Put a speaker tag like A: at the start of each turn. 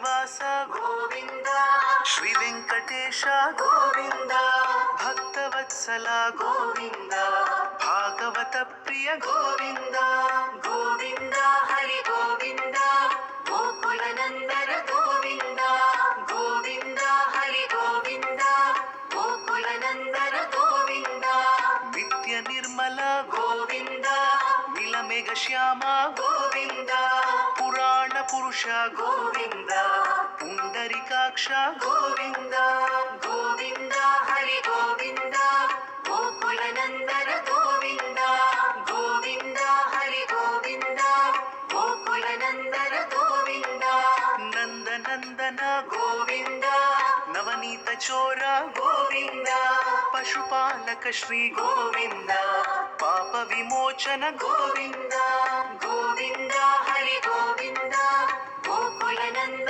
A: ಶ್ರೀನಿವಾಸ
B: ಗೋವಿಂದ
A: ಶ್ರೀ ವೆಂಕಟೇಶ
B: ಗೋವಿಂದ
A: ಭಕ್ತವತ್ಸಲ
B: ಗೋವಿಂದ
A: ಭಾಗವತ ಪ್ರಿಯ
B: ಗೋವಿಂದ ಗೋವಿಂದ ಹರಿ ಗೋವಿಂದ ಗೋಕುಲ ನಂದನ ಗೋವಿಂದ ಗೋವಿಂದ ಹರಿ ಗೋವಿಂದ ಗೋಕುಲ ನಂದನ ಗೋವಿಂದ
A: ನಿತ್ಯ ನಿರ್ಮಲ
B: ಗೋವಿಂದ
A: ನೀಲಮೇಘ ಶ್ಯಾಮ
B: ಗೋವಿಂದ
A: ಪುರಾಣ ಪುರುಷ
B: ಗೋವಿಂದ
A: ಪುಂಡರಿಕಾಕ್ಷ
B: ಗೋವಿಂದ ಗೋವಿಂದ ಹರಿ ಗೋವಿಂದ ಗೋಕುಲ ನಂದನ ಗೋವಿಂದ ಗೋವಿಂದ ಹರಿ ಗೋವಿಂದ ಗೋಕುಲ ನಂದನ ಗೋವಿಂದ
A: ನಂದನಂದನ
B: ಗೋವಿಂದ
A: ನವನೀತ ಚೋರ
B: ಗೋವಿಂದ
A: ಪಶುಪಾಲಕ ಶ್ರೀ
B: ಗೋವಿಂದ
A: ಪಾಪ ವಿಮೋಚನ
B: ಗೋವಿಂದ ಗೋವಿಂದ ಹರಿ ಗೋವಿಂದ ಗೋಕುಲ ನಂದನ